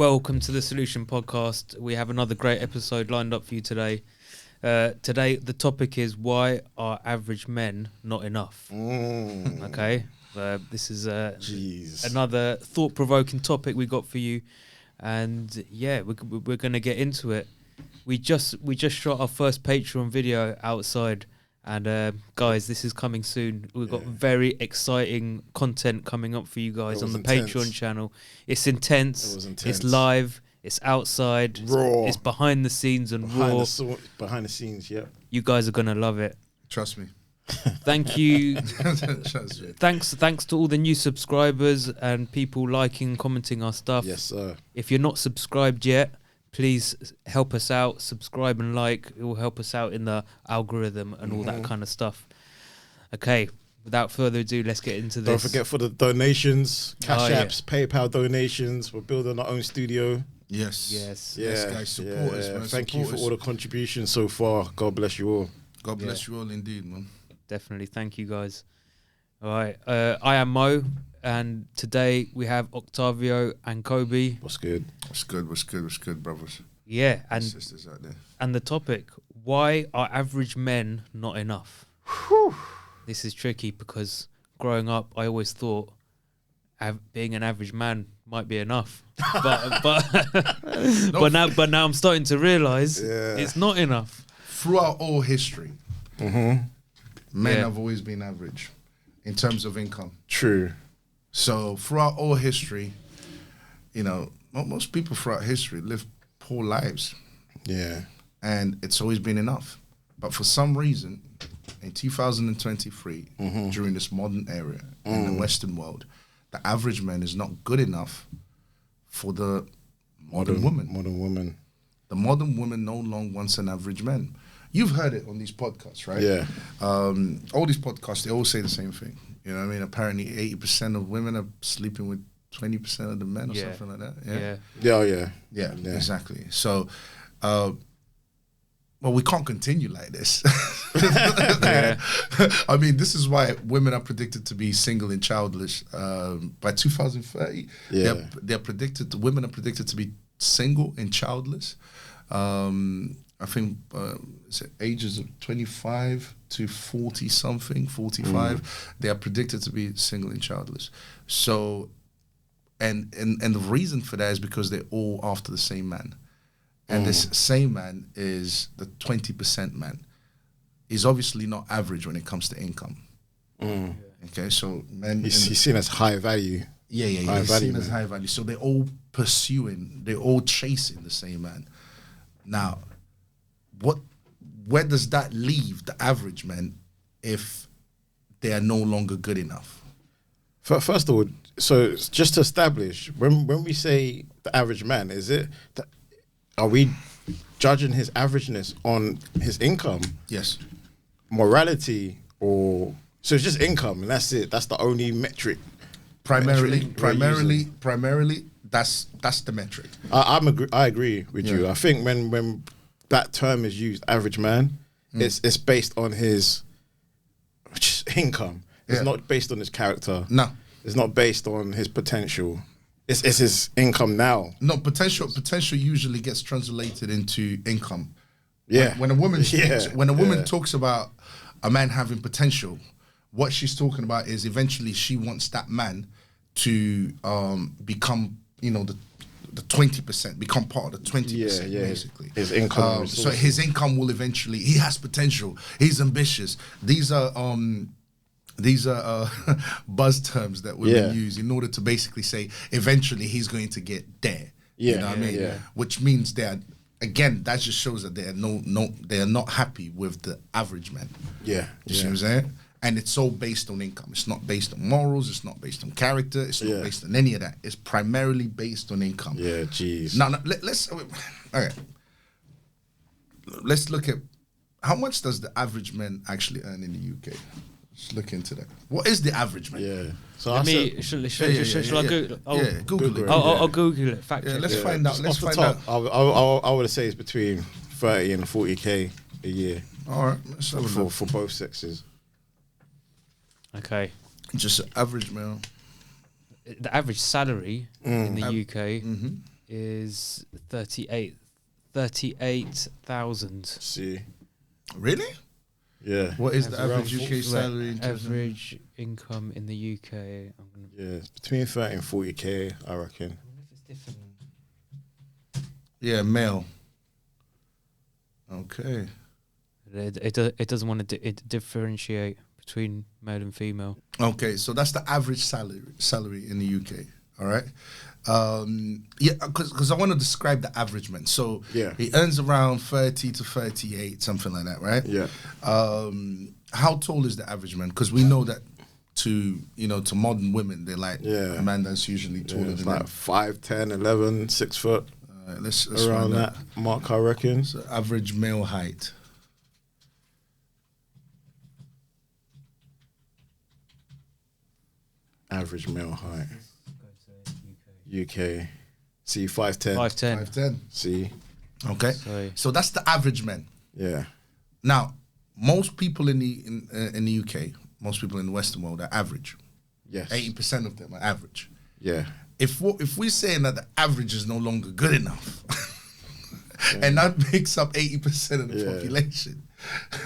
Welcome to the Solution Podcast. We have another great episode lined up for you today. Today, the topic is why are average men not enough? Okay, this is another thought-provoking topic we got for you, and yeah, we're going to get into it. We just shot our first Patreon video outside, and guys, this is coming soon. We've got very exciting content coming up for you guys on the Patreon channel. It's intense. It's live. It's outside. Raw. It's behind the scenes and raw. Behind the scenes, yeah. You guys are gonna love it. Trust me. Thank you. Trust me. Thanks to all the new subscribers and people liking, commenting our stuff. Yes, sir. If you're not subscribed yet, please help us out. Subscribe and like. It will help us out in the algorithm and all that kind of stuff. Okay. Without further ado, let's get into this. Don't forget for the donations, Cash Apps, PayPal donations. We're building our own studio. Yes. Yeah. Guys, support us, man. Thank you for all the contributions so far. God bless you all. God bless you all indeed, man. Definitely. Thank you, guys. All right. I am Mo, and today we have Octavio and Kobe. What's good? What's good, brothers? Yeah, and sisters out there. And the topic, why are average men not enough? Whew. This is tricky because growing up, I always thought being an average man might be enough, but now I'm starting to realize it's not enough. Throughout all history, men have always been average in terms of income. True. So throughout all history, you know, most people throughout history live poor lives. Yeah. And it's always been enough. But for some reason, in 2023, during this modern era in the Western world, the average man is not good enough for the modern woman. The modern woman no longer wants an average man. You've heard it on these podcasts, right? Yeah. All these podcasts, they all say the same thing. You know what I mean? Apparently 80% of women are sleeping with 20% of the men or something like that. Yeah, exactly. So, well, we can't continue like this. I mean, this is why women are predicted to be single and childless by 2030. Yeah. Women are predicted to be single and childless. I think it's ages of 25 to 40 something, 45. They are predicted to be single and childless. So, and the reason for that is because they're all after the same man. And this same man is the 20% man. He's obviously not average when it comes to income. Okay, so men... He's seen as high value. Yeah. He's seen as high value. So they're all chasing the same man. Now, where does that leave the average man if they are no longer good enough? First of all, so just to establish, when we say the average man, is it... Are we judging his averageness on his income? Yes. Morality, or so it's just income, and that's it. That's the only metric. Primarily, that's the metric. I agree with you. I think when that term is used, average man, it's based on his income. It's not based on his character. No, it's not based on his potential. It's his income now. No, potential usually gets translated into income. Yeah. When a woman talks about a man having potential, what she's talking about is eventually she wants that man to become, you know, the 20%, become part of the 20%, basically. His income. So his income will eventually, he has potential, he's ambitious. These are buzz terms that women use in order to basically say eventually he's going to get there. You know what I mean? Yeah. Which means that, again, that just shows that they are not happy with the average man. Yeah. You see what I'm saying? And it's all based on income. It's not based on morals. It's not based on character. It's not based on any of that. It's primarily based on income. Yeah, jeez. Now, let's look at how much does the average man actually earn in the UK? Let's look into that. What is the average man? Yeah. So shall I Google? Google it. I'll Google it. Fact check. Let's find out. Let's find out. out. I would say it's between 30 and 40k a year. All right. Let's have a look. For both sexes. Okay. Just average male. The average salary in the UK is 38,000. See, Really? yeah. What is the That's average around UK salary? in terms of- Average income in the UK. I'm gonna. Yeah, it's between 30 and 40k, I reckon. I wonder if it's different. Yeah, male. Okay. It doesn't want to differentiate between male and female. Okay, so that's the average salary in the UK. All right. Yeah, because I want to describe the average man. So Yeah. he earns around 30 to 38, something like that, right? Yeah. How tall is the average man? Because we know that to modern women, they're like Yeah. a man that's usually taller It's than like them. 5'10", 11, 6 foot, Let's around find that mark, I reckon. So average male height. Average male height. UK. See, 5'10". 5'10". 5'10". See, Okay. Sorry. So that's the average man. yeah, Now, most people in the UK, most people in the Western world are average. yes, 80% of them are average. yeah, If we're saying that the average is no longer good enough, and that makes up 80% of the Yeah. population,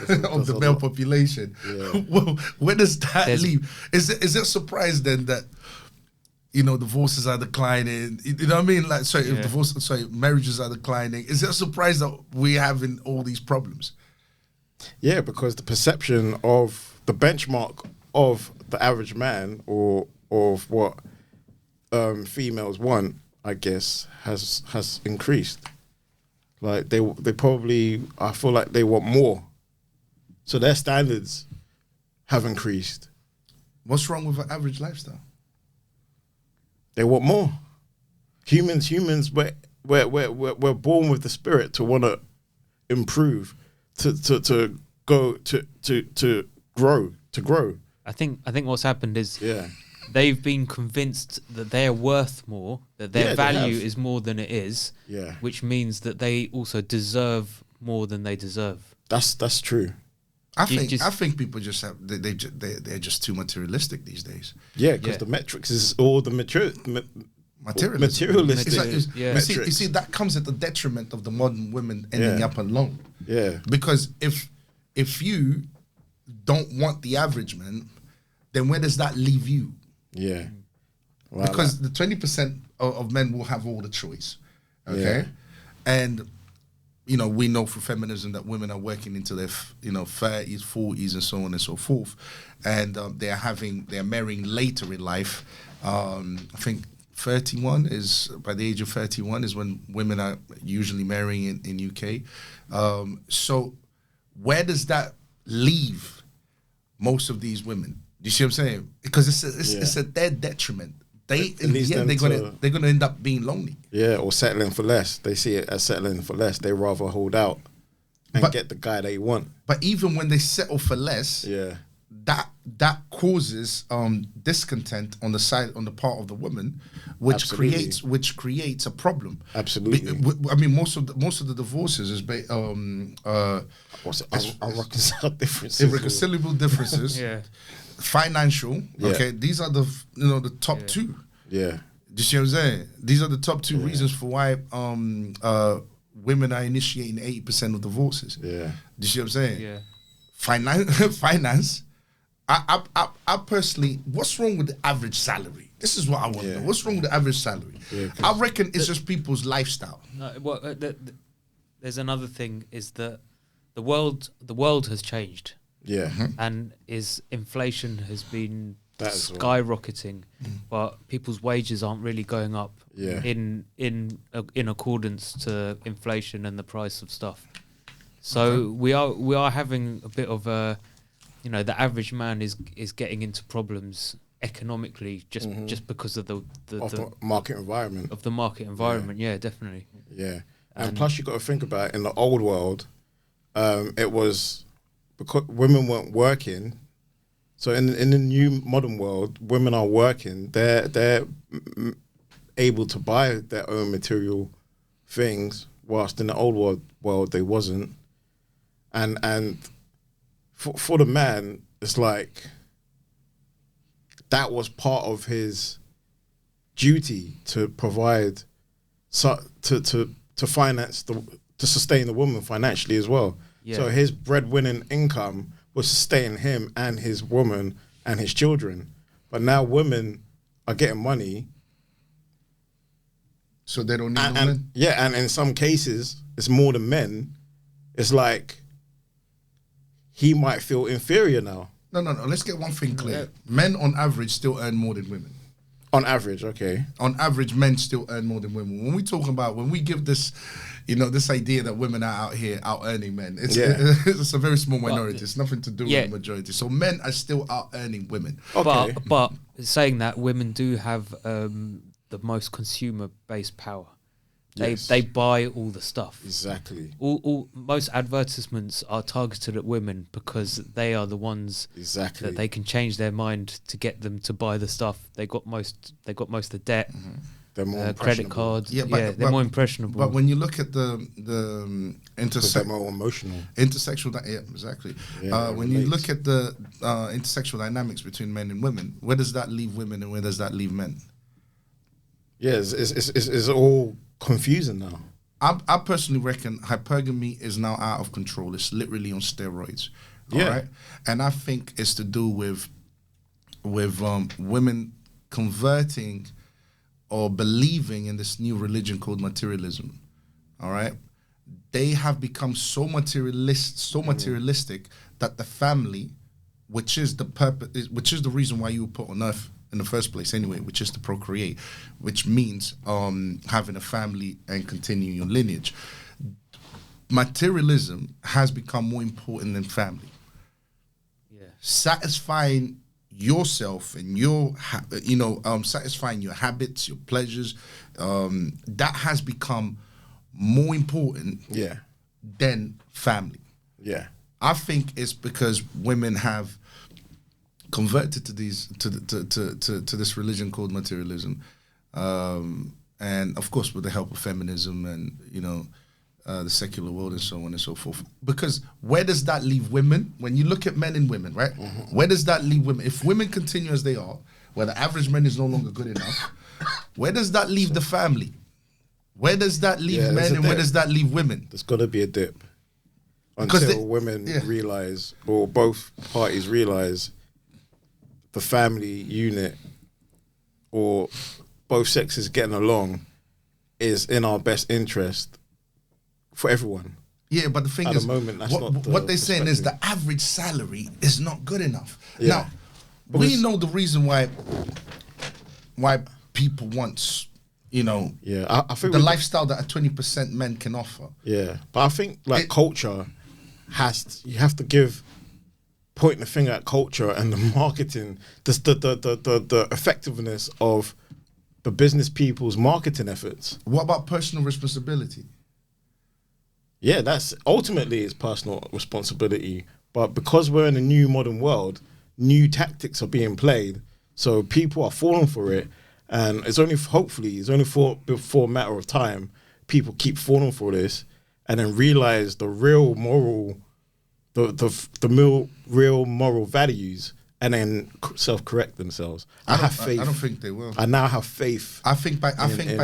That's of the a male lot. population, Yeah. well, where does that There's- leave? Is it a surprise then that divorces are declining? You know what I mean? Like, sorry, Yeah. marriages are declining. Is it a surprise that we're having all these problems? yeah, because the perception of the benchmark of the average man or of what females want, I guess, has increased. Like they probably, I feel like they want more, so their standards have increased. What's wrong with an average lifestyle? They want more. Humans, we're born with the spirit to want to improve, to grow. I think what's happened is Yeah, they've been convinced that they're worth more, that their Yeah, they value have. is more than it is, yeah. which means that they also deserve more than they deserve. That's true. I You think just- people just have they're just too materialistic these days. Yeah, because Yeah. the metrics is all the Materialism. materialistic It's like, Yeah. you see, that comes at the detriment of the modern women ending Yeah. up alone. Yeah, Because if you don't want the average man, then where does that leave you? yeah. Well, Because the 20% of men will have all the choice, okay? And we know through feminism that women are working into their 30s, 40s, and so on and so forth, and they're marrying later in life. I think 31 is, by the age of 31 is when women are usually marrying in UK. So where does that leave most of these women? You see what I'm saying? Because it's at their detriment. It In leads the end, them they're gonna end up being lonely. yeah, or settling for less. They see it as settling for less. They rather hold out and But- get the guy they want. But even when they settle for less, Yeah, that causes discontent on the part of the woman, which Absolutely. creates a problem. Absolutely. I mean, most of the divorces is what's it? Unreconciled differences. irreconcilable differences, Yeah. financial. Yeah. Okay, these are the top Yeah. two. Yeah, Do you see what I'm saying? These are the top two reasons for why women are initiating 80% of divorces. yeah. Do you see what I'm saying? Yeah. Finance. I personally, what's wrong with the average salary? This is what I want to Yeah. know. What's wrong with the average salary? Yeah, I reckon it's just people's lifestyle. No, well, there's another thing is that the world has changed, Yeah, and inflation has been That as well. skyrocketing, but people's wages aren't really going up Yeah. in accordance to inflation and the price of stuff. So we are having a bit of a, the average man is getting into problems economically just because of the market environment. of the market environment. Yeah, definitely. Yeah, and plus you got to think about it, in the old world, it was because women weren't working. So in the new modern world, women are working. They're able to buy their own material things, whilst in the old world they wasn't. And for the man, it's like that was part of his duty to provide so to finance to sustain the woman financially as well. Yeah. So his breadwinning income was sustaining him and his woman and his children. But now women are getting money. So they don't need no And men? yeah, and in some cases, it's more than men. It's like he might feel inferior now. No. Let's get one thing clear. Men on average still earn more than women. On average, okay. On average, men still earn more than women. When we give this, this idea that women are out here out earning men, it's a very small minority. It's nothing to do with the majority. So men are still out earning women. Okay. But saying that, women do have the most consumer-based power. They buy all the stuff. Exactly. Most advertisements are targeted at women because they are the ones that they can change their mind to get them to buy the stuff. They got most of the debt. Mm-hmm. They're more credit cards. But they're more impressionable. But when you look at the they're more emotional. Exactly. When you look at the intersexual dynamics between men and women, where does that leave women and where does that leave men? Yeah, it's all confusing now. I personally reckon hypergamy is now out of control. It's literally on steroids. All right? And I think it's to do with women converting or believing in this new religion called materialism. All right? They have become so materialistic that the family, which is the reason why you were put on earth in the first place anyway, which is to procreate, which means having a family and continuing your lineage. Materialism has become more important than family. Yeah. Satisfying yourself and satisfying your habits, your pleasures, that has become more important than family. Yeah. I think it's because women have converted to this religion called materialism, and of course with the help of feminism and the secular world and so on and so forth. Because where does that leave women? When you look at men and women, right? Mm-hmm. Where does that leave women? If women continue as they are, where the average man is no longer good enough, where does that leave the family? Where does that leave men and where does that leave women? There's got to be a dip until women realize, or both parties realize, the family unit or both sexes getting along is in our best interest for everyone. Yeah, but the thing is, what they're saying is the average salary is not good enough. Yeah. Now, we know the reason why people want, I think the lifestyle that a 20% men can offer. Yeah, but I think culture you have to point the finger at culture and the marketing, the effectiveness of the business people's marketing efforts. What about personal responsibility? Yeah, that's ultimately it's personal responsibility. But because we're in a new modern world, new tactics are being played. So people are falling for it. And it's only for a matter of time, people keep falling for this and then realize the real moral, real moral values, and then self-correct themselves. I have faith. I don't think they will. I now have faith. I think by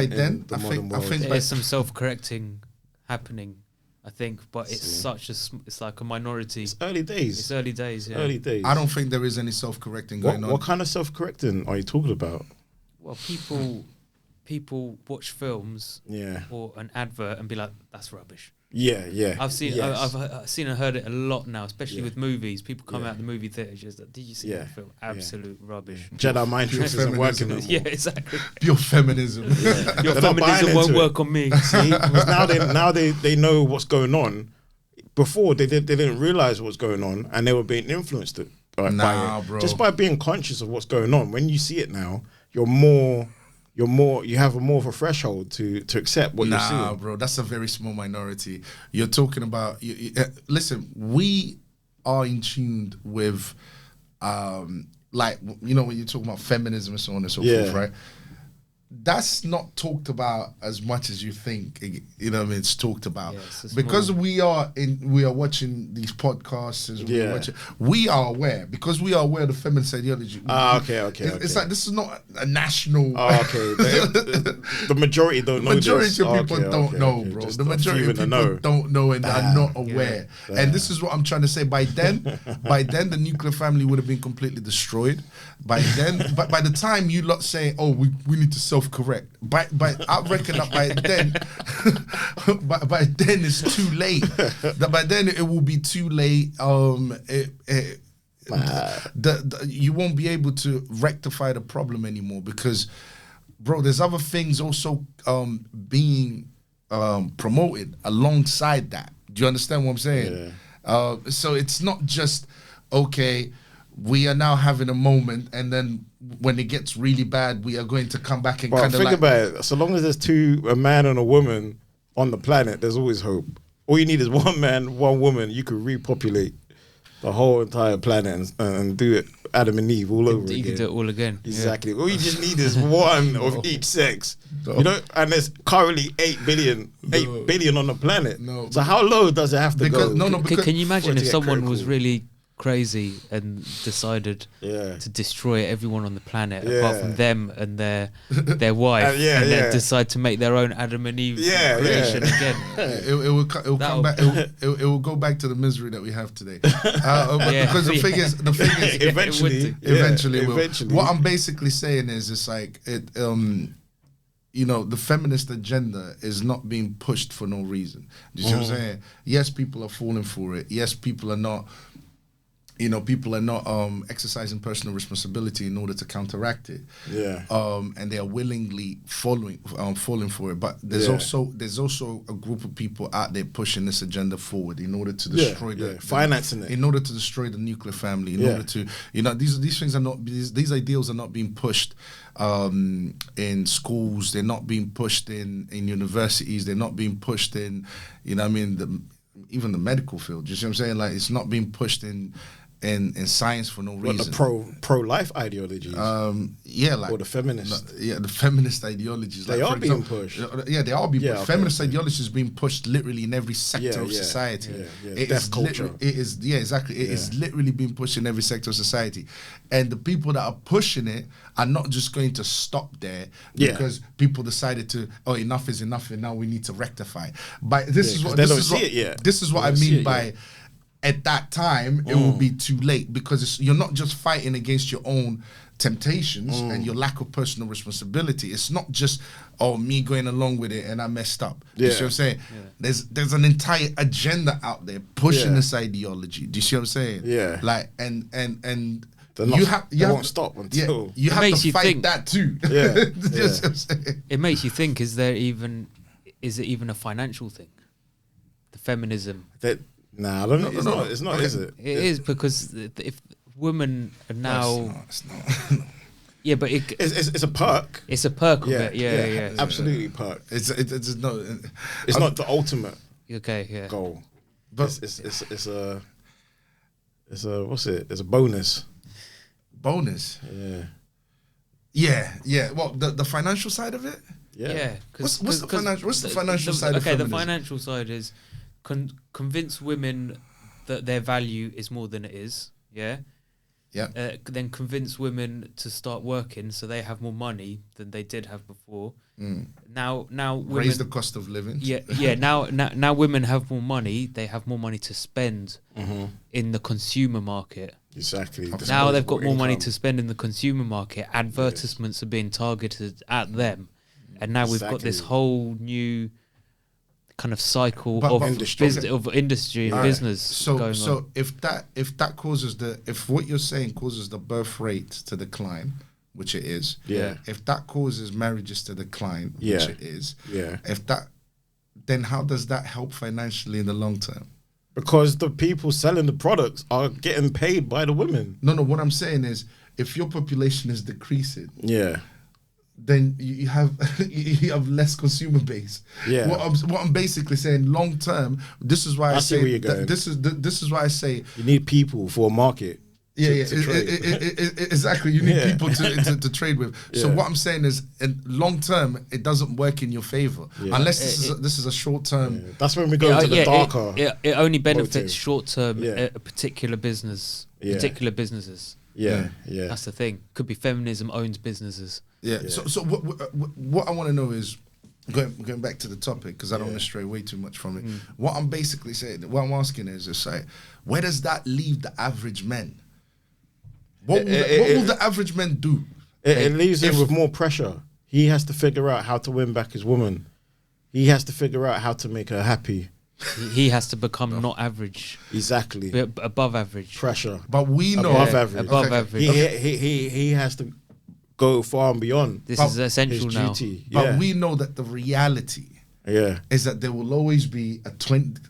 then there's some self-correcting happening. I think, but it's it's like a minority. It's early days. It's early days. Yeah. Early days. I don't think there is any self-correcting going on. What kind of self-correcting are you talking about? Well, people watch films or an advert and be like, "That's rubbish." Yeah. I've seen and heard it a lot now, especially with movies. People come out of the movie theatre just like, "Did you see that film? Absolute rubbish." Jedi mind tricks isn't working anymore. Yeah, exactly. Pure feminism. Your feminism won't work on me. See, because now they know what's going on. Before they didn't realize what's going on, and they were being influenced by it. Bro. Just by being conscious of what's going on. When you see it now, you have more of a threshold to accept what you're seeing. Nah, bro, that's a very small minority. You're talking about. Listen, we are in tune with, when you talk about feminism and so on and so forth, right? that's not talked about as much as you think. You know what I mean? It's talked about Yes, because we are watching these podcasts. We are aware because we are aware of the feminist ideology. Okay. It's like this is not a national. Okay, the majority don't know. The majority this. of people don't know, bro. Just the majority of people don't know and are not aware. And this is what I'm trying to say. By then, the nuclear family would have been completely destroyed. By then, but by the time you lot say, "Oh, we need to self-correct," by I reckon that by then, by then it's too late. That by then it will be too late. You won't be able to rectify the problem anymore because, bro, there's other things also being promoted alongside that. Do you understand what I'm saying? Yeah. So it's not just okay. We are now having a moment, and then when it gets really bad, we are going to come back and kind of think about it. So long as there's a man and a woman on the planet, there's always hope. All you need is one man, one woman. You could repopulate the whole entire planet and do it Adam and Eve all over again. You can do it all again. Exactly. All you just need is one of each sex. You know, and there's currently 8 billion on the planet. So how low does it have to go? Can you imagine if someone was really crazy and decided to destroy everyone on the planet apart from them and their wife, then decide to make their own Adam and Eve creation again? It will come back. It will go back to the misery that we have today. Because the thing is, eventually it will. What I'm basically saying is, it's like it. You know, the feminist agenda is not being pushed for no reason. Do you see what I'm saying? Yes, people are falling for it. Yes, people are not. You know, people are not exercising personal responsibility in order to counteract it. Yeah. And they are willingly falling for it. But there's also a group of people out there pushing this agenda forward in order to destroy financing it. In order to destroy the nuclear family. In order to, you know, these things are not these ideals are not being pushed in schools. They're not being pushed in universities. They're not being pushed in, you know, what I mean, even the medical field. You see what I'm saying? Like, it's not being pushed in science for no reason. The pro-life ideologies. Or the feminist. The feminist ideologies. They are being pushed. Yeah, they are being pushed. Feminist ideology is being pushed literally in every sector of society. Death culture. It is, exactly. It is literally being pushed in every sector of society. And the people that are pushing it are not just going to stop there because people decided to, enough is enough and now we need to rectify. This is what I mean by... At that time, it will be too late because you're not just fighting against your own temptations and your lack of personal responsibility. It's not just, me going along with it and I messed up. Do you see what I'm saying? Yeah. There's an entire agenda out there pushing this ideology. Do you see what I'm saying? Yeah. Like, and you won't stop until... you have to fight that too. Yeah. It makes you think, is it even a financial thing? The feminism. Nah, I don't know. It's not, is it? It is, because if women are now... It's not. Yeah, but it's a perk. It's a perk of it. Yeah. Absolutely perk. It's not the ultimate goal. But it's a what's it? It's a bonus. Bonus. Yeah. Yeah. Well, the financial side of it. Yeah. What's the financial side of feminism? The financial side is convince women that their value is more than it is. Yeah. Then convince women to start working so they have more money than they did have before. Now women raise the cost of living. Now women have more money. They have more money to spend in the consumer market. Exactly. Now they've got more money to spend in the consumer market. Advertisements are being targeted at them, and now we've got this whole new kind of cycle of industry and business going on. So if that causes if what you're saying causes the birth rate to decline, which it is, if that causes marriages to decline, which it is, then how does that help financially in the long term? Because the people selling the products are getting paid by the women. No, what I'm saying is, if your population is decreasing, then you have less consumer base. Yeah. What I'm basically saying, long term, this is why I say see where you're going. This is why I say you need people for a market. to trade. Exactly. You need Yeah. people to trade with. So Yeah. what I'm saying is, in long term, it doesn't work in your favor Yeah. unless this is a short term. Yeah. That's when we go to the darker. It only benefits motive. short term Yeah. a particular business, Yeah. particular businesses. Yeah, yeah. That's the thing. Could be feminism owns businesses. Yeah. So what I want to know is going back to the topic, because I don't want to stray away too much from it. What I'm basically saying, what I'm asking is just like, where does that leave the average men? What will the average men do? It leaves him with more pressure. He has to figure out how to win back his woman. He has to figure out how to make her happy. He has to become not average, Exactly. but above average. Pressure. But we know Above average. Above average. He has to go far and beyond This But is essential his now. duty. But Yeah. we know that the reality Yeah. is that there will always be a 20.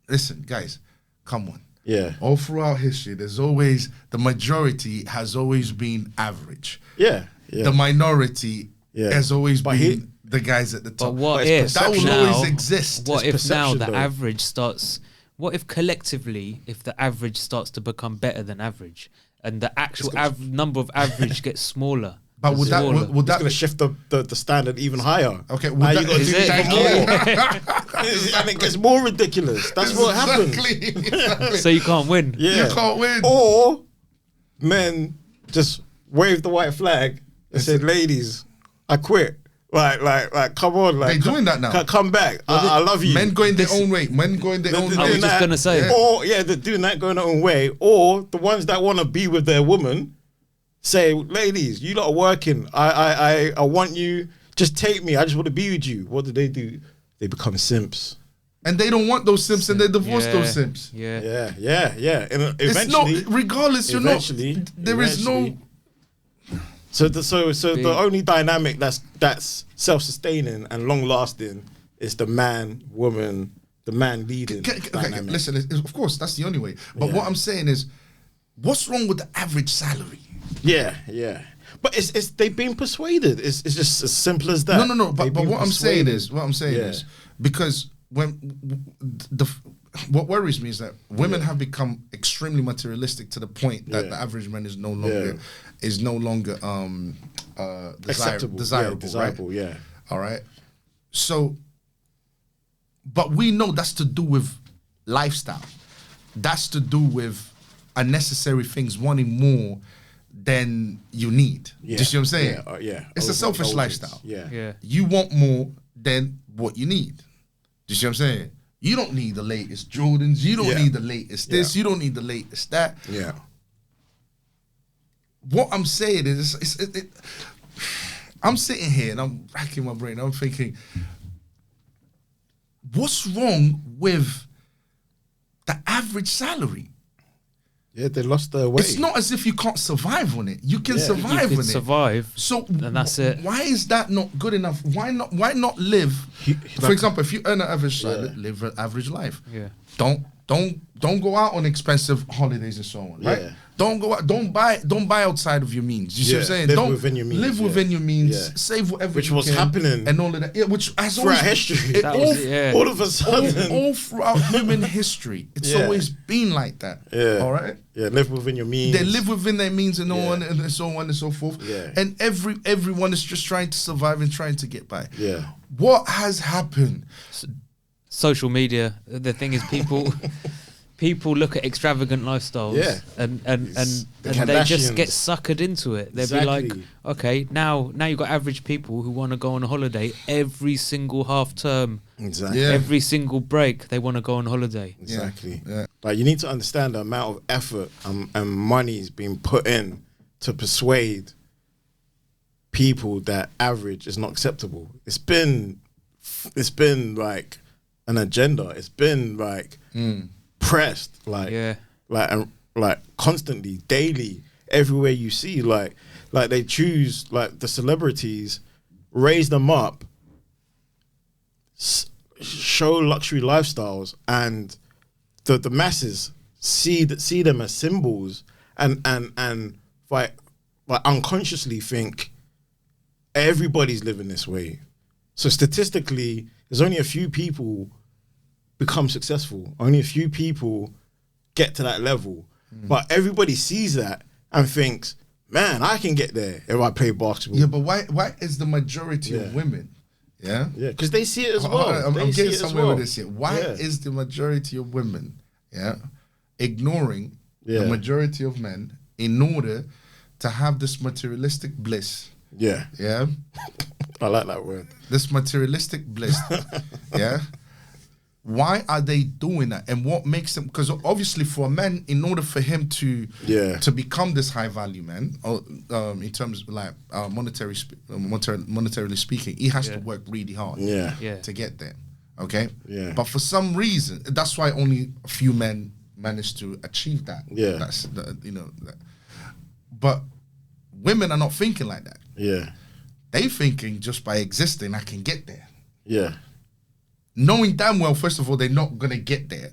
Listen, guys, come on. Yeah. All throughout history, the majority has always been average. Yeah. Yeah. The minority Yeah. has always But been the guys at the But top. what But if it's that will perception. always exist. What It's if now perception, the though. average starts? What if collectively, if the average starts to become better than average, and the actual number of average gets smaller? But would that Smaller. would It's that going to shift the standard even higher. Okay, would Now you that- got to is do it? even more. And it gets more ridiculous. That's what happens. Exactly. So you can't win. Yeah. You can't win. Or men just wave the white flag and said, "Ladies, I quit." Like, come on, like They're doing that now. Come back. I love you. Men going their own way. Men going their own They're I way. was doing just that. gonna say. Or they're doing that going their own way. Or the ones that want to be with their woman say, "Ladies, you lot are working. I want you. Just take me. I just want to be with you." What do? They become simps. And they don't want those simps, and they divorce those simps. Yeah. Yeah. And It's eventually, not, regardless, you're not. eventually, There is no. eventually- So the only dynamic that's self-sustaining and long-lasting is the man, woman, the man leading. Okay, dynamic. listen, of course, that's the only way. But Yeah. what I'm saying is, what's wrong with the average salary? Yeah. But it's they've been persuaded. It's just as simple as that. No. But They've what been I'm saying persuaded. is, because when what worries me is that women have become extremely materialistic to the point that the average man is no longer Acceptable. desirable, right? Yeah. All right. So, but we know that's to do with lifestyle. That's to do with unnecessary things, wanting more than you need. Yeah. Do you see what I'm saying? Yeah. It's a selfish Overindulgence. lifestyle. Yeah. You want more than what you need. Do you see what I'm saying? You don't need the latest Jordans. You don't need the latest this. Yeah. You don't need the latest that. Yeah. What I'm saying is, I'm sitting here and I'm racking my brain. I'm thinking, what's wrong with the average salary? Yeah, they lost their way. It's not as if you can't survive on it. You can Yeah. survive You on could it. survive. So And that's it. Why is that not good enough? Why not live? For example, if you earn an average salary, live an average life. Yeah. Don't go out on expensive holidays and so on. Right? Yeah. Don't go out. Don't buy outside of your means. You see what I'm saying? Live Don't within your means, Live yeah. within your means. Yeah. Save whatever. Which you was can happening and all of that. Yeah, which has throughout always history. it That all, was, yeah. All of a sudden. all throughout human history, it's Yeah. always been like that. Yeah. All right. Yeah, live within your means. They live within their means and Yeah. on and so on and so forth. Yeah. And everyone is just trying to survive and trying to get by. Yeah. What has happened? Social media. The thing is, people look at extravagant lifestyles, Yeah. and the they just Kardashians. get suckered into it. They'll be like, Exactly. okay, now you've got average people who want to go on a holiday every single half term, Exactly. Yeah. every single break. They want to go on holiday. Exactly. Yeah. Like you need to understand the amount of effort and money is being put in to persuade people that average is not acceptable. It's been like an agenda. It's been like pressed, Yeah. like constantly, daily, everywhere you see, like they choose like the celebrities, raise them up, show luxury lifestyles, and the masses see them as symbols, and like unconsciously think everybody's living this way. So statistically, there's only a few people become successful. Only a few people get to that level. But everybody sees that and thinks, man, I can get there if I play basketball. Yeah, but why is the majority of women? Yeah, because they see it as well. I'm getting somewhere with this here. Why Yeah. is the majority of women, ignoring the majority of men in order to have this materialistic bliss? Yeah, Yeah, I like that word. this materialistic bliss. Yeah. Why are they doing that, and what makes them? Because obviously, for a man, in order for him to become this high value man, in terms of like monetarily speaking, he has to work really hard. To get there. Okay. Yeah. But for some reason, that's why only a few men manage to achieve that. Yeah. That's but women are not thinking like that. Yeah. They thinking just by existing, I can get there. Yeah. Knowing damn well, first of all, they're not going to get there.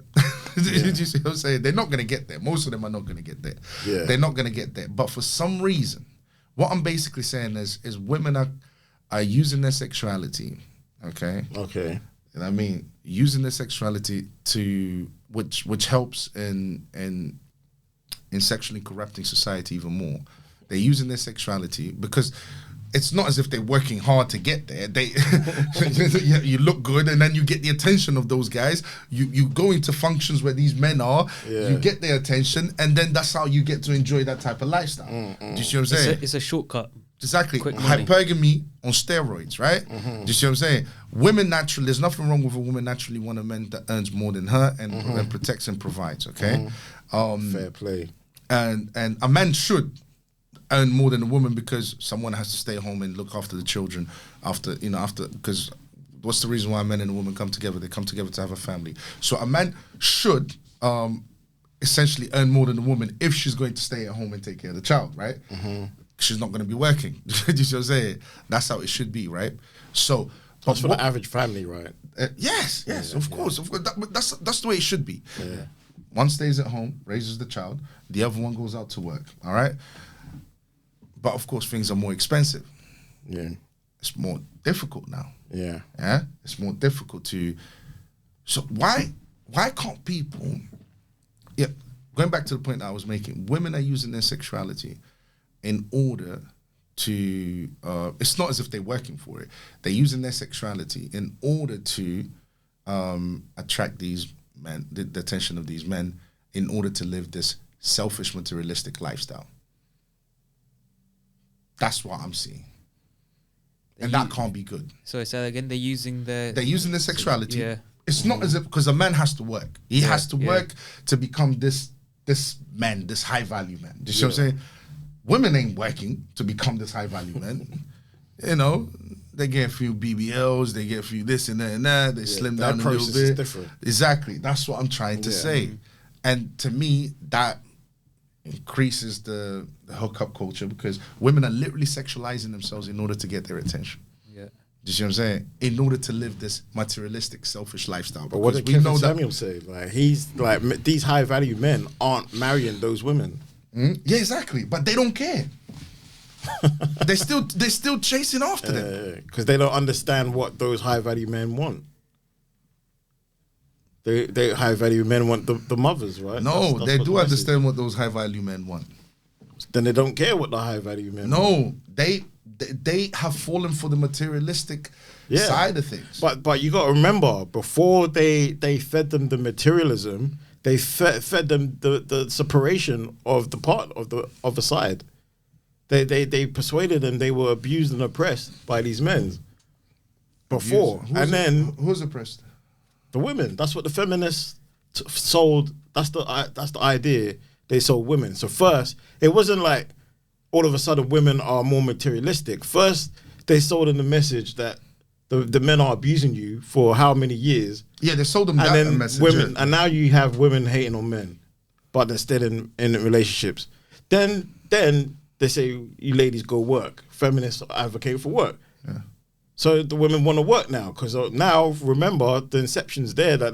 Do you see what I'm saying? They're not going to get there. Most of them are not going to get there. Yeah. They're not going to get there. But for some reason, what I'm basically saying is women are using their sexuality, okay? Okay. And I mean, using their sexuality to, which helps in sexually corrupting society even more. They're using their sexuality because it's not as if they're working hard to get there. They, you look good, and then you get the attention of those guys. You go into functions where these men are. You get their attention, and then that's how you get to enjoy that type of lifestyle. Do you see what I'm saying? It's a shortcut. Exactly. Quick money. Hypergamy on steroids, right? Do you see what I'm saying? Women naturally, there's nothing wrong with a woman naturally want a man that earns more than her and protects and provides. Okay, fair play. And a man should earn more than a woman because someone has to stay home and look after the children after because what's the reason why a man and a woman come together? They come together to have a family. So a man should essentially earn more than a woman if she's going to stay at home and take care of the child, right? She's not going to be working. Do you see what I'm saying? That's how it should be, right? So That's for the average family, right? Yes, of course. That's the way it should be. Yeah. One stays at home, raises the child. The other one goes out to work. All right. But of course, things are more expensive. Yeah. It's more difficult now. Yeah. Yeah. It's more difficult to. So why can't people? Yeah. Going back to the point that I was making, women are using their sexuality in order to. It's not as if they're working for it. They're using their sexuality in order to attract these men, the attention of these men, in order to live this selfish, materialistic lifestyle. That's what I'm seeing. And that can't be good. So say that again, they're using their sexuality. Yeah. It's not as if, because a man has to work. He has to work to become this man, this high value man. Do you see what I'm saying? Women ain't working to become this high value man. You know, they get a few BBLs, they get a few this and that and that, they slim down a little bit. Is different. Exactly. That's what I'm trying to say. And to me, that increases the hookup culture because women are literally sexualizing themselves in order to get their attention. Yeah. Do you see what I'm saying? In order to live this materialistic, selfish lifestyle. But what did Kevin Samuel say? Like, he's like, these high value men aren't marrying those women. Yeah, exactly. But they don't care. they're still chasing after them because they don't understand what those high value men want. They high value men want the mothers, right? No, that's they do understand what those high value men want. Then they don't care what the high value men want. No, they have fallen for the materialistic side of things. But you got to remember, before they fed them the materialism, they fed them the separation of the part of the side. They persuaded them they were abused and oppressed by these men before, who's oppressed? The women. That's what the feminists sold. That's the idea. They sold women. So first, it wasn't like all of a sudden women are more materialistic. First, they sold them the message that the men are abusing you for how many years. Yeah, they sold them that message. Women, and now you have women hating on men, but they're still in relationships. Then they say, you ladies go work. Feminists advocate for work. Yeah. So the women want to work now because now, remember, the inception's there that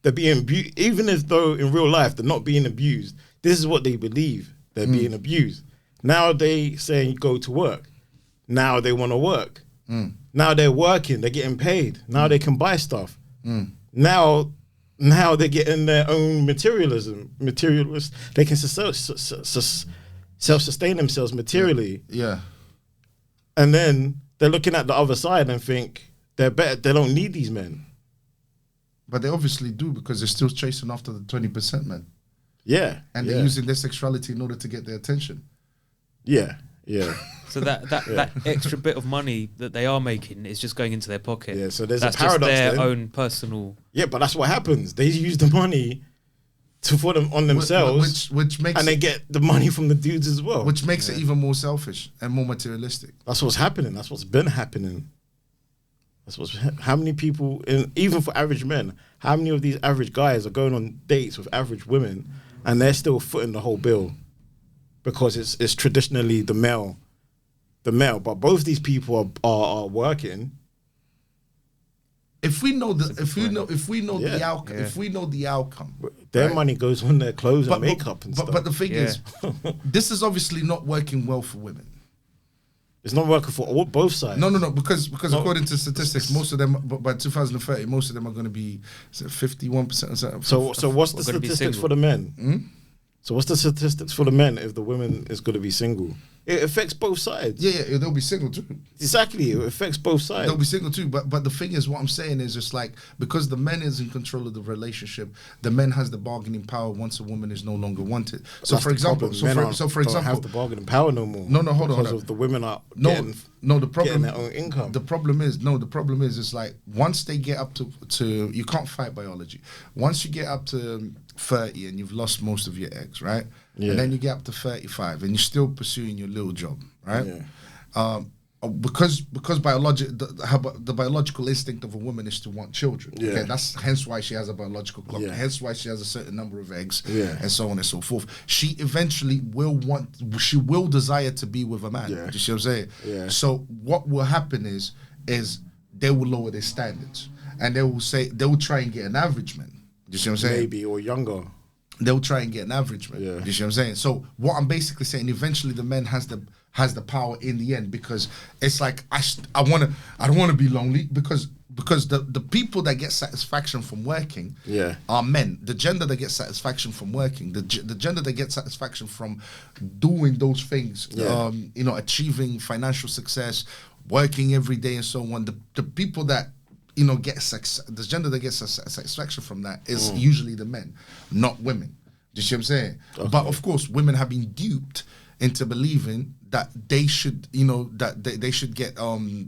they're being abused. Even as though in real life they're not being abused, this is what they believe. They're being abused. Now they saying go to work. Now they want to work. Now they're working. They're getting paid. Now they can buy stuff. Now now they're getting their own materialist. They can self-sustain themselves materially. Yeah. And then they're looking at the other side and think they're better. They don't need these men. But they obviously do, because they're still chasing after the 20% men. Yeah. And they're using their sexuality in order to get their attention. Yeah. So that extra bit of money that they are making is just going into their pocket. Yeah, so there's that's a paradox just their then. own personal. Yeah, but that's what happens. They use the money to put them on themselves, which makes and they get the money from the dudes as well. Which makes it even more selfish and more materialistic. That's what's happening. That's what's been happening. How many people, even for average men, how many of these average guys are going on dates with average women and they're still footing the whole bill because it's traditionally the male. But both these people are working. If we know the outcome, if we know the outcome, their money goes on their clothes and makeup and stuff. But the thing is, this is obviously not working well for women. It's not working for both sides. No, because according to statistics, most of them by 2030, most of them are going to be 51%. So what's the statistics for the men? So what's the statistics for the men if the women is going to be single? It affects both sides. Yeah, they'll be single too. Exactly, it affects both sides. They'll be single too, but the thing is, what I'm saying is just like, because the man is in control of the relationship, the man has the bargaining power once a woman is no longer wanted. So for example, don't have the bargaining power no more. No, hold on. Because of the women are getting their own income. The problem is it's like once they get up to you can't fight biology. Once you get up to 30 and you've lost most of your eggs, right? Yeah. And then you get up to 35 and you're still pursuing your little job, right? Yeah. Because the biological instinct of a woman is to want children. Yeah. Okay, that's hence why she has a biological clock. Yeah. Hence why she has a certain number of eggs, and so on and so forth. She eventually will desire to be with a man. Yeah. Do you see what I'm saying? Yeah. So what will happen is they will lower their standards and they will try and get an average man. Do you see what I'm saying? Maybe, or younger. They'll try and get an average man. Yeah. Do you see what I'm saying? So what I'm basically saying, eventually the man has the power in the end, because it's like I don't want to be lonely because the people that get satisfaction from working are men. The gender that gets satisfaction from working, the gender that gets satisfaction from doing those things, achieving financial success, working every day and so on. The people that the gender that gets satisfaction from that is usually the men, not women. Do you see what I'm saying? Okay. But of course, women have been duped into believing that they should, that they should get,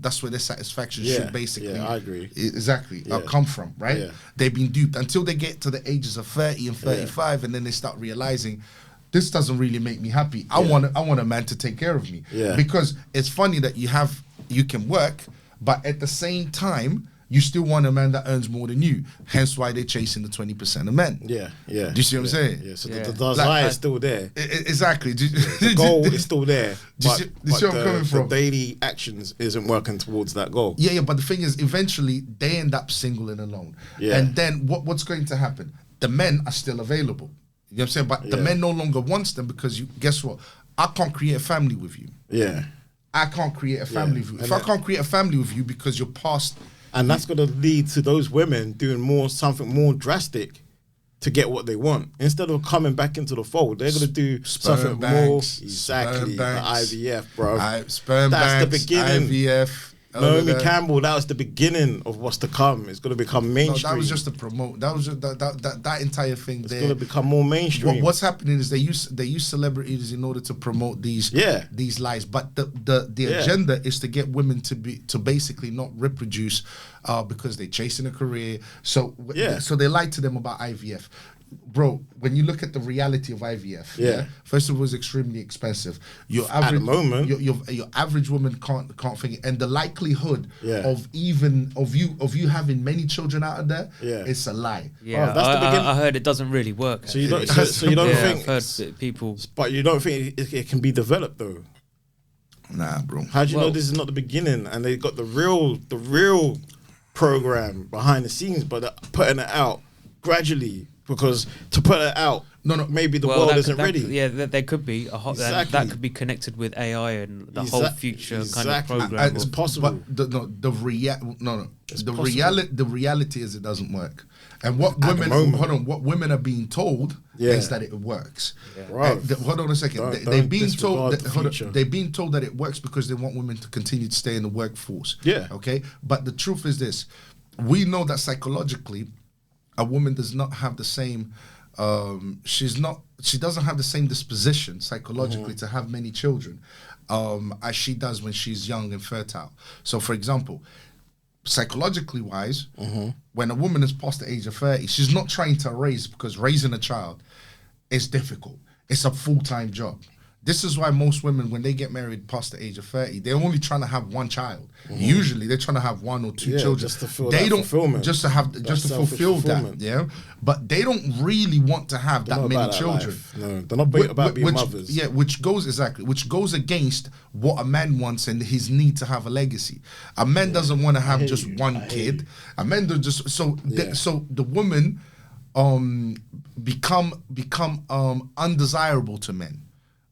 that's where their satisfaction should basically. Yeah, I agree. Exactly. Come from, right? Yeah. They've been duped until they get to the ages of 30 and 35, and then they start realizing, this doesn't really make me happy. I want a man to take care of me. Yeah. Because it's funny that you can work, but at the same time, you still want a man that earns more than you. Hence why they're chasing the 20% of men. Yeah. Do you see what I'm saying? Yeah, so the desire is still there. Exactly. The goal is still there. Do you see where I'm coming from? The daily actions isn't working towards that goal. Yeah, but the thing is, eventually, they end up single and alone. Yeah. And then what's going to happen? The men are still available. You know what I'm saying? But the men no longer wants them because, guess what? I can't create a family with you. Yeah. I can't create a family with you. If I can't create a family with you because you're past... And that's going to lead to those women doing something more drastic to get what they want. Instead of coming back into the fold, they're going to do something more. Exactly. The IVF, bro. That's the beginning. IVF. Naomi Campbell, that was the beginning of what's to come. It's going to become mainstream. No, that was just to promote. That was just that entire thing. It's going to become more mainstream. What's happening is they use celebrities in order to promote these lies. But the agenda is to get women to basically not reproduce because they're chasing a career. So they lied to them about IVF. Bro, when you look at the reality of IVF, first of all, it's extremely expensive. Your average, at the moment, your average woman can't think it, and the likelihood of you having many children out of there, it's a lie. Yeah, I heard it doesn't really work. So you don't think? I've heard people, but you don't think it can be developed though? Nah, bro. How do you know this is not the beginning? And they got the real program behind the scenes, but they're putting it out gradually. Because to put it out maybe the world isn't ready. There could be that could be connected with AI and the whole future kind of program. It's possible. But the reality is it doesn't work. And what women are being told is that it works. Right. Hold on a second. They're being told that it works because they want women to continue to stay in the workforce. Yeah. Okay. But the truth is this: we know that psychologically, a woman does not have the same. She doesn't have the same disposition psychologically to have many children as she does when she's young and fertile. So, for example, psychologically wise, when a woman is past the age of 30, she's not trying to raise, because raising a child is difficult. It's a full-time job. This is why most women, when they get married past the age of 30, they're only trying to have one child. Usually, they're trying to have one or two children. Just to feel fulfillment. Just to fulfill that. Yeah, but they don't really want to have that many children. No, they're not about being mothers. Yeah, which goes against what a man wants and his need to have a legacy. A man doesn't want to have just one kid. A man does just so the woman become undesirable to men.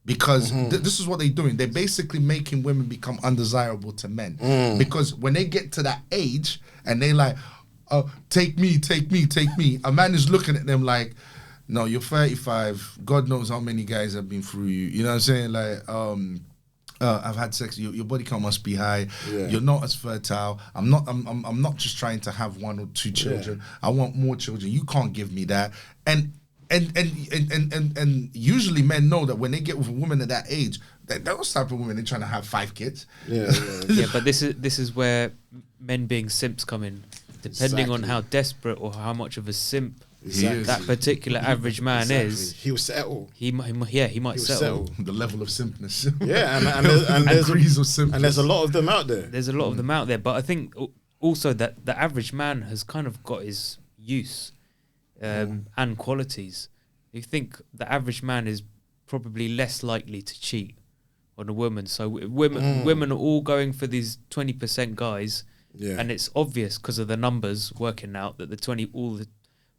Because this is what they're doing. They're basically making women become undesirable to men. Because when they get to that age and they like, take me. A man is looking at them like, no, you're 35. God knows how many guys have been through you. You know what I'm saying? Like, I've had sex. Your body count must be high. Yeah. You're not as fertile. I'm not just trying to have one or two children. I want more children. You can't give me that. And usually men know that when they get with a woman at that age, those type of women, they're trying to have 5 kids. Yeah, but this is where men being simps come in. Depending on how desperate or how much of a simp that particular average man is, he will settle. He might settle. The level of simpness. Yeah, and there's a lot of them out there. There's a lot of them out there, but I think also that the average man has kind of got his use. And qualities. You think the average man is probably less likely to cheat on a woman. So women are all going for these 20% guys, and it's obvious because of the numbers working out that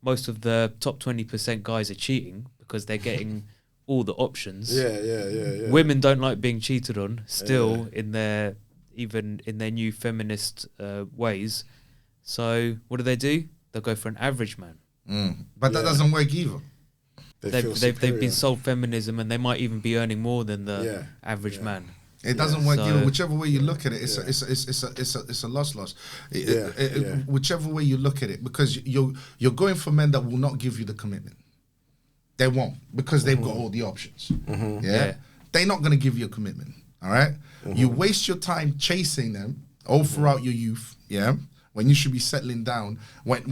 most of the top 20% guys are cheating because they're getting all the options. Yeah. Women don't like being cheated on still in their new feminist ways. So what do? They'll go for an average man. But that doesn't work either. They've been sold feminism, and they might even be earning more than the average man. It doesn't work either. Whichever way you look at it, it's a loss. Whichever way you look at it, because you're going for men that will not give you the commitment. They won't, because they've got all the options. They're not going to give you a commitment. All right. You waste your time chasing them all throughout your youth. Yeah. When you should be settling down, when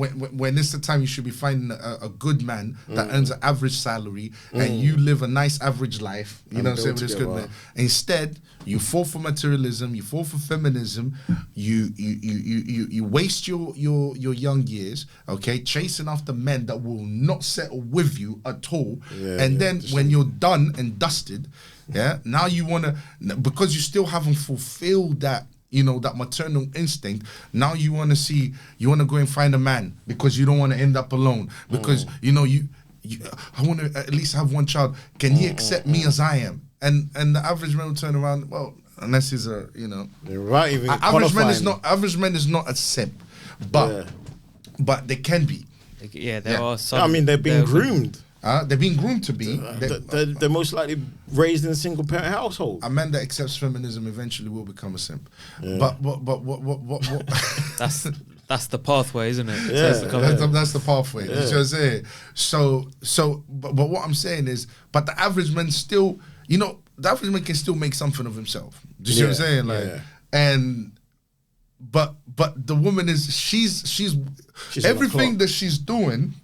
it's the time you should be finding a good man that earns an average salary and you live a nice average life, you know what I'm saying, with this good man. Instead, you fall for materialism, you fall for feminism, you waste your young years, okay, chasing after men that will not settle with you at all, and then when you're done and dusted, now you wanna, because you still haven't fulfilled that. You know, that maternal instinct. Now you want to go and find a man because you don't want to end up alone. Because, I want to at least have one child. Can he accept me as I am? And the average man will turn around, well, unless he's You're right, even average man is not a simp. But they can be. There are some. I mean, they're being groomed. They're being groomed to be. They're most likely raised in a single parent household. A man that accepts feminism eventually will become a simp. But what? That's the pathway, isn't it? Yeah, that's the pathway. Yeah. You know so but what I'm saying is, but the average man still, the average man can still make something of himself. Do you see what I'm saying? And but the woman is she's everything that she's doing.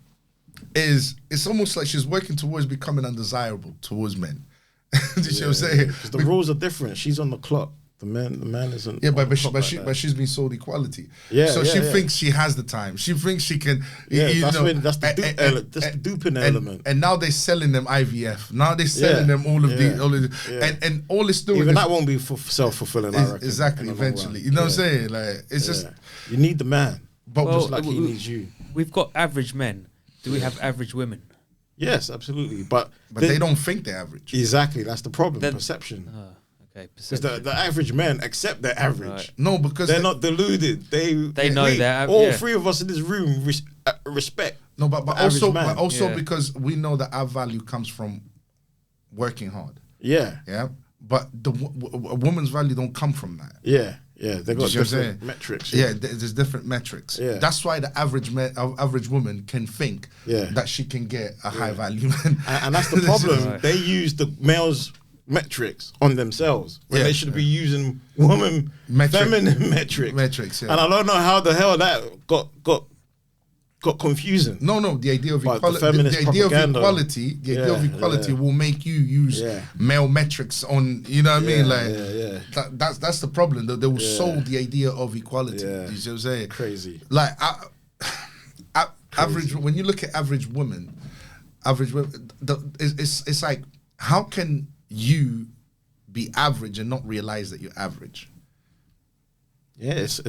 It's almost like she's working towards becoming undesirable towards men. Do you see what I'm saying? Because the rules are different. She's on the clock. The man isn't. Yeah, but she's been sold equality. Yeah, so she thinks she has the time. She thinks she can. That's the duping element. And now they're selling them IVF. Now they're selling them all of and all it's doing. Even that won't be self-fulfilling. I reckon. Exactly. Eventually, you know what I'm saying? Like it's just you need the man, but just like he needs you. We've got average men. Do we have average women? Yes, absolutely. But they don't think they're average. Exactly, that's the problem. Perception. Okay, Because the average men accept they're average. Right. No, because they're not deluded. They know that. All three of us in this room respect. No, but also Yeah. because we know that our value comes from working hard. Yeah. Yeah. But a woman's value don't come from that. Yeah. Yeah. They got You see what I'm different saying? metrics. Yeah, there's different metrics. Yeah. That's why the average woman can think that she can get a high value man. And that's the problem. Right. They use the males' metrics on themselves when they should be using woman feminine metrics. Metrics, yeah. And I don't know how the hell that got confusing. No, the idea of But equality, the feminist the idea propaganda. of equality will make you use male metrics on, you know what I mean? Like that's the problem. They will sold the idea of equality. Yeah. You see what I'm saying? Crazy. Like average, when you look at average women, it's like, how can you be average and not realize that you're average? Yeah, it's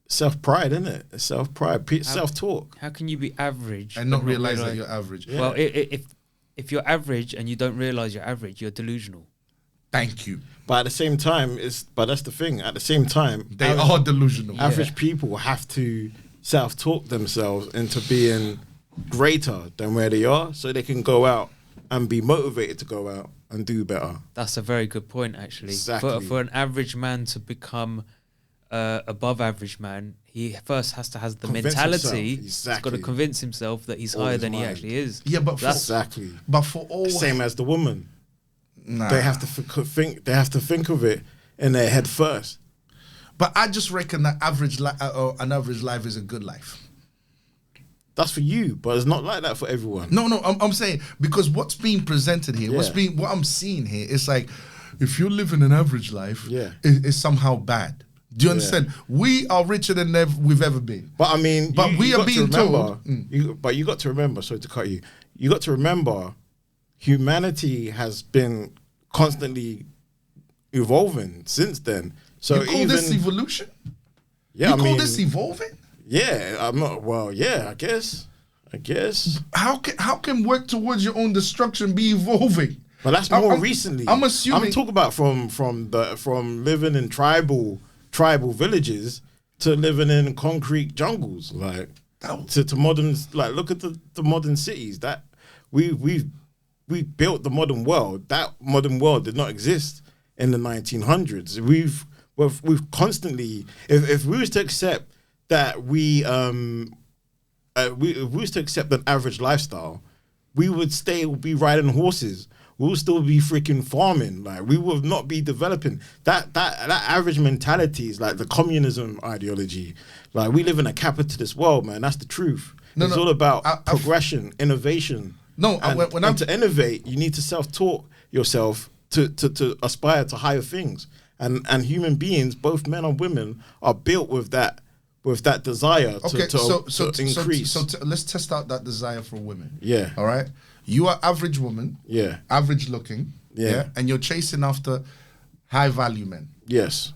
self-pride, isn't it? It's self-pride, self-talk. How can you be average And not realize that you're average? Yeah. Well, if you're average and you don't realize you're average, you're delusional. Thank you. But at the same time, that's the thing. At the same time, They are delusional. average people have to self-talk themselves into being greater than where they are, so they can go out and be motivated to go out and do better. That's a very good point, actually. Exactly. For an average man to become above average man, he first has to have the Convince mentality. himself. He's got to Exactly. convince himself that he's All higher his than he mind. actually is. Yeah, but Exactly. But for all Same as the woman. Nah. They have to think. They have to think of it in their head first. But I just reckon that an average life is a good life. That's for you, but it's not like that for everyone. No, I'm saying because what's being presented here, Yeah. what I'm seeing here is like, if you're living an average life, Yeah. it's somehow bad. Do you understand? We are richer than we've ever been. But I mean, But we you are got to being remember, told- but you got to remember. Sorry to cut you. You got to remember, humanity has been constantly evolving since then. So You call even this evolution? yeah, You I call mean, this evolving? yeah, I'm not. Well, yeah, I guess. How can work towards your own destruction be evolving? But that's more recently. I'm assuming. I'm talking about from living in tribal villages to living in concrete jungles, like to modern. Like look at the modern cities that we built the modern world. That modern world did not exist in the 1900s. We've constantly, if we was to accept that if we was to accept an average lifestyle, we would be riding horses. We'll still be freaking farming. Like we will not be developing. That average mentality is like the communism ideology. Like we live in a capitalist world, man. That's the truth. It's all about progression, innovation. When to innovate, you need to self-talk yourself to aspire to higher things. And human beings, both men and women, are built with that desire to increase. So let's test out that desire for women. Yeah. All right. You are average woman. Yeah. Average looking. Yeah. And you're chasing after high value men. Yes.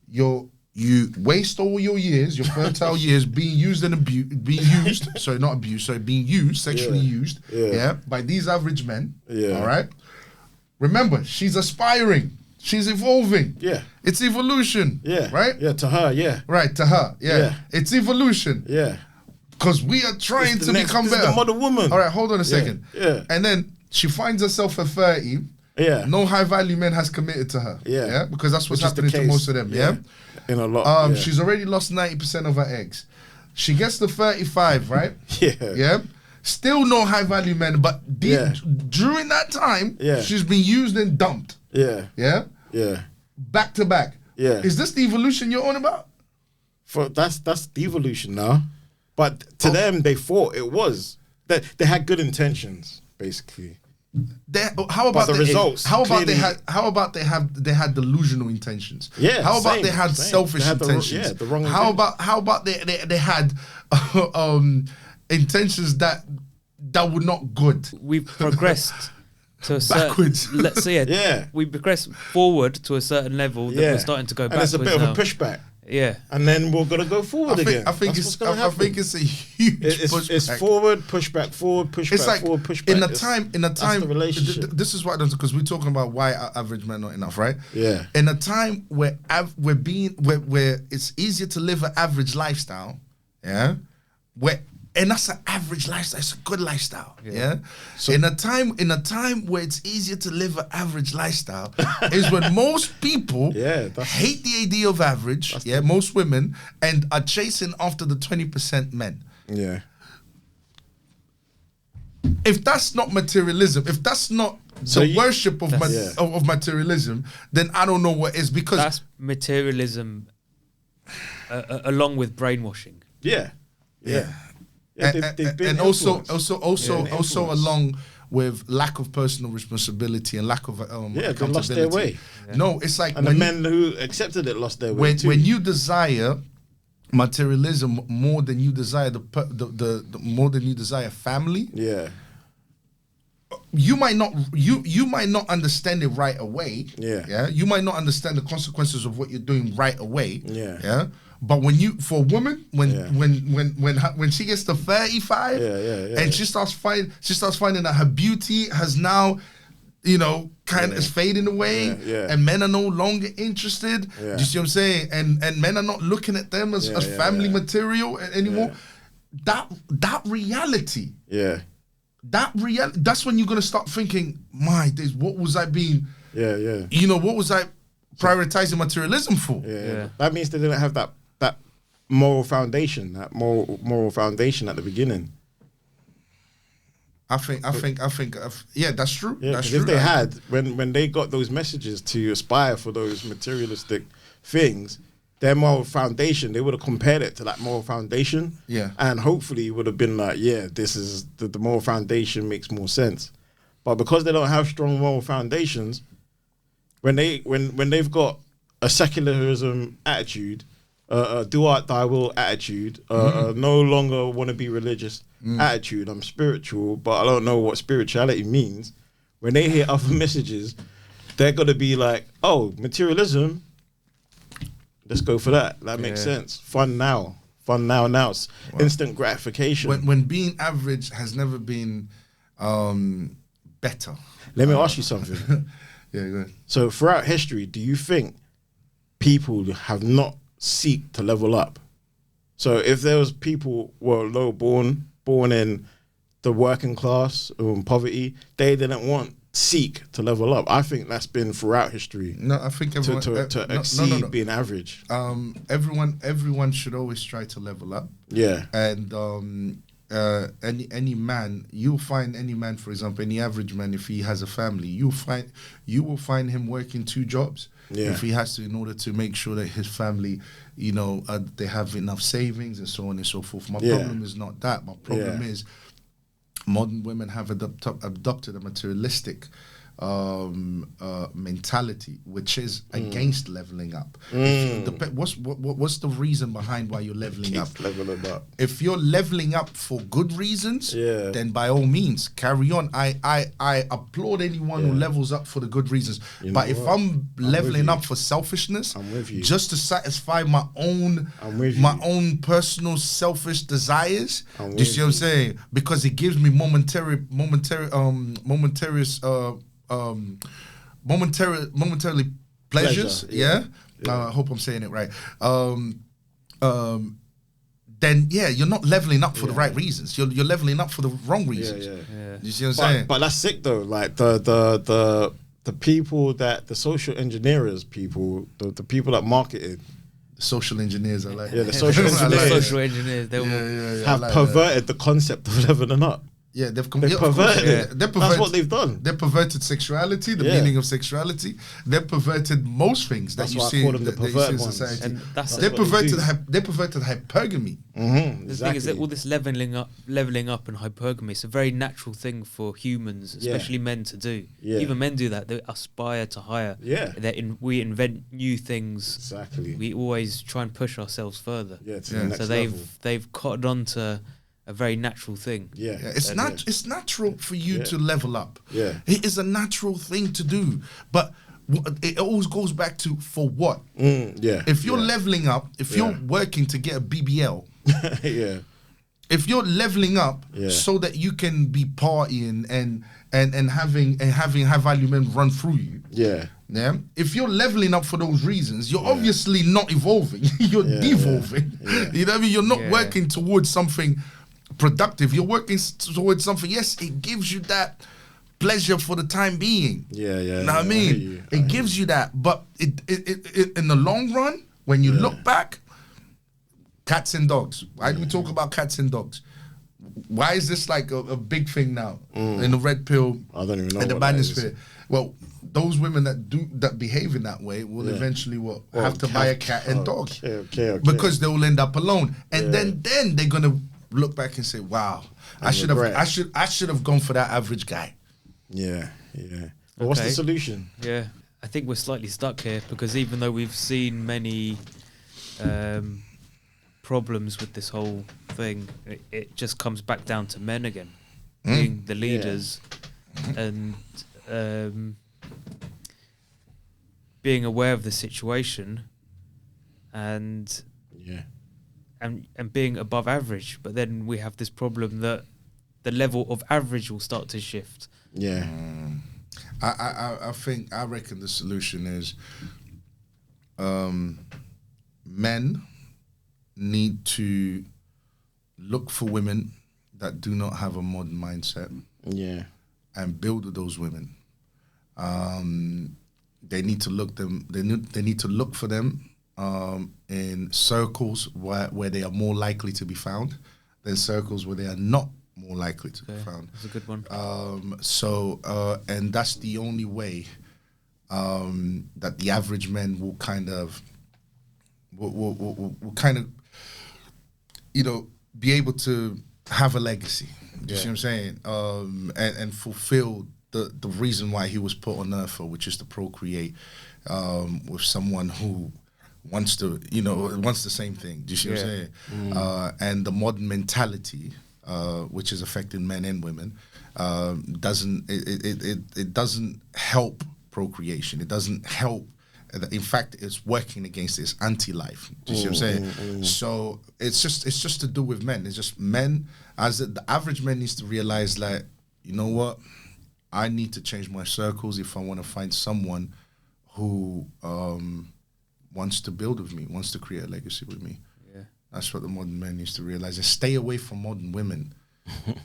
You waste all your years, your fertile years, being used, sexually used, by these average men. Yeah. All right. Remember, she's aspiring. She's evolving. Yeah. It's evolution. Yeah. Right? Yeah, to her, yeah. Right, to her. Yeah. Yeah. It's evolution. Yeah. Because we are trying to become better. This is the modern woman. All right, hold on a second. Yeah. And then she finds herself at 30. Yeah. No high value man has committed to her. Yeah. Yeah. Because that's what's Which is the happening to case. most of them. Yeah. In a lot. Yeah. She's already lost 90% of her eggs. She gets to 35, right? Yeah. Yeah. Still no high value men, but during that time, she's been used and dumped. Yeah. Yeah. Yeah. Back to back. Yeah. Is this the evolution you're on about? That's the evolution now. But to them, they thought it was. They had good intentions, basically. How about the results? How about clearly, they had delusional intentions? Yeah. How about same, they had same. selfish They had intentions? the wrong How intentions. about they had intentions that were not good? We've progressed to a Backwards. certain. Let's say it. Yeah. We progressed forward to a certain level that we're starting to go and backwards it's a bit now. of a pushback. Yeah. And then we're gonna go forward again. I think it's a huge pushback. It's forward, pushback, forward, pushback, It's like forward, pushback. in a time. That's the relationship. This is what I don't, because we're talking about why average men not enough, right? Yeah. In a time where where it's easier to live an average lifestyle, yeah, and that's an average lifestyle. It's a good lifestyle. Yeah. So in a time where it's easier to live an average lifestyle is when most people hate the idea of average. Most women and are chasing after the 20% men. Yeah. If that's not materialism, if that's not worship of materialism, then I don't know what is, because that's materialism along with brainwashing. Yeah. Yeah. Yeah, and also along with lack of personal responsibility and lack of they lost their way. Yeah. No, it's like and the men who accepted it lost their way too. When you desire materialism more than you desire the more than you desire family. Yeah. You might not understand it right away. Yeah. Yeah. You might not understand the consequences of what you're doing right away. Yeah. Yeah. But for a woman, when she gets to 35, and she starts finding that her beauty has now, is fading away, and men are no longer interested. Do you see what I'm saying? And men are not looking at them as family material anymore. That reality. Yeah. That's when you're gonna start thinking, my days, what was I being? Yeah. What was I prioritizing materialism for? Yeah. That means they didn't have that moral foundation, that moral foundation at the beginning. I think, that's true. Yeah, that's true. If they had, when they got those messages to aspire for those materialistic things, their moral foundation, they would have compared it to that moral foundation. Yeah. And hopefully it would have been like, this is the moral foundation makes more sense. But because they don't have strong moral foundations, when they've got a secularism attitude, do art thy will attitude, no longer want to be religious attitude, I'm spiritual, but I don't know what spirituality means. When they hear other messages, they're going to be like, oh, materialism, let's go for that. That makes sense. Fun now. Instant gratification. When being average has never been better. Let me ask you something. Go ahead. So throughout history, do you think people have not seek to level up? So if there was people were low born in the working class or poverty, they didn't seek to level up. I think that's been throughout history. No, I think everyone to exceed being average. Everyone should always try to level up. Yeah. And any man, you'll find any man, for example, any average man, if he has a family, you will find him working 2 jobs. Yeah. If he has to, in order to make sure that his family, they have enough savings and so on and so forth. My problem is not that. My problem is modern women have adopted a materialistic mentality, which is against leveling up. What's the reason behind why you're leveling up? Leveling up. If you're leveling up for good reasons, then by all means carry on. I applaud anyone who levels up for the good reasons. But if I'm leveling up for selfishness, I'm with you. Just to satisfy my own personal selfish desires, do you see what I'm saying? Because it gives me momentarily pleasures. I hope I'm saying it right. Then you're not leveling up for the right reasons. You're leveling up for the wrong reasons. You see what I'm saying? But that's sick though. Like the people that the social engineers people, the people that marketed. Social engineers, I like. Yeah, the social engineers. Social engineers, they have like perverted the concept of leveling up. Yeah, they've perverted it. That's what they've done. They perverted sexuality, the meaning of sexuality. They perverted most things that you see in society. And they perverted hypergamy. The thing is that all this leveling up and hypergamy, it's a very natural thing for humans, especially men, to do. Even men do that. They aspire to higher. We invent new things. Exactly. We always try and push ourselves further. To the next so they've cottoned on to a very natural thing. It's natural for you to level up. It is a natural thing to do. But it always goes back to for what? Yeah. If you're leveling up, if you're working to get a BBL, yeah. if you're leveling up so that you can be partying and having high value men run through you, yeah. If you're leveling up for those reasons, you're obviously not evolving. You're devolving. You know what I mean? You're not working towards something productive. You're working towards something. Yes, it gives you that pleasure for the time being. Yeah. You know what I mean? It gives you that, but it in the long run, when you look back, cats and dogs. Why do we talk about cats and dogs? Why is this like a big thing now in the red pill? I don't even know. In the manosphere. Well, those women that behave in that way will eventually have to buy a cat and dog because they will end up alone, and then they're gonna look back and say, "Wow, I should have gone for that average guy." Yeah. But what's the solution? Yeah, I think we're slightly stuck here because even though we've seen many problems with this whole thing, it just comes back down to men again being the leaders and being aware of the situation and being above average. But then we have this problem that the level of average will start to shift. Yeah. I reckon the solution is men need to look for women that do not have a modern mindset. Yeah. And build with those women. They need to look them. They need to look for them in circles where they are more likely to be found than circles where they are not more likely to be found. That's a good one. And that's the only way that the average men will kind of be able to have a legacy. Do you see what I'm saying? And fulfill the reason why he was put on earth for, which is to procreate with someone who wants the same thing. Do you see what I'm saying? And the modern mentality, which is affecting men and women, doesn't help procreation. It doesn't help. In fact, it's working against it. It's anti-life. Do you see what I'm saying? So it's just to do with men. It's just men, as the average man needs to realize, like, you know what? I need to change my circles if I want to find someone who wants to build with me, wants to create a legacy with me. Yeah. That's what the modern man needs to realize. And stay away from modern women.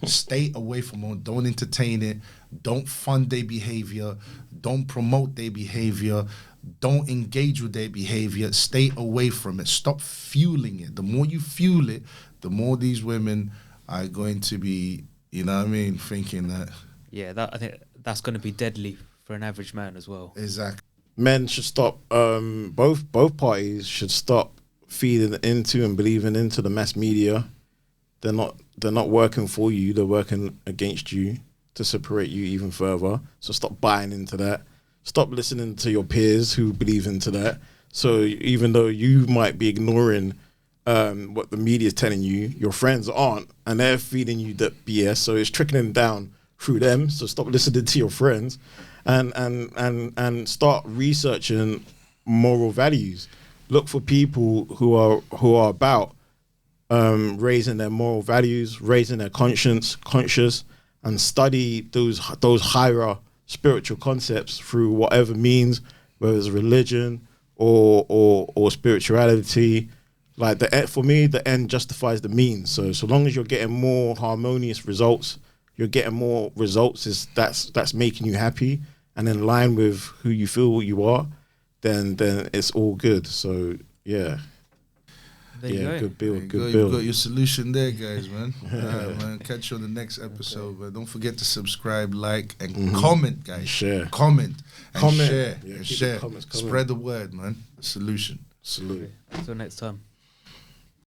Stay away from them. Don't entertain it. Don't fund their behavior. Don't promote their behavior. Don't engage with their behavior. Stay away from it. Stop fueling it. The more you fuel it, the more these women are going to be, you know what I mean, thinking that. Yeah, I think that's going to be deadly for an average man as well. Exactly. Men should stop. Both parties should stop feeding into and believing into the mass media. They're not working for you. They're working against you to separate you even further. So stop buying into that. Stop listening to your peers who believe into that. So even though you might be ignoring what the media is telling you, your friends aren't, and they're feeding you that BS. So it's trickling down through them. So stop listening to your friends, and start researching moral values. Look for people who are about raising their moral values, raising their conscious, and study those higher spiritual concepts through whatever means, whether it's religion or spirituality. Like for me, the end justifies the means. So long as you're getting more harmonious results, you're getting more results that's making you happy and in line with who you feel you are, then it's all good. So yeah. There you go. Good build. You've got your solution there, guys, man. Man. Catch you on the next episode. But don't forget to subscribe, like, and comment, guys. Share. Comment. Share. Yeah, share. Spread the word, man. Solution. Salute. Until next time.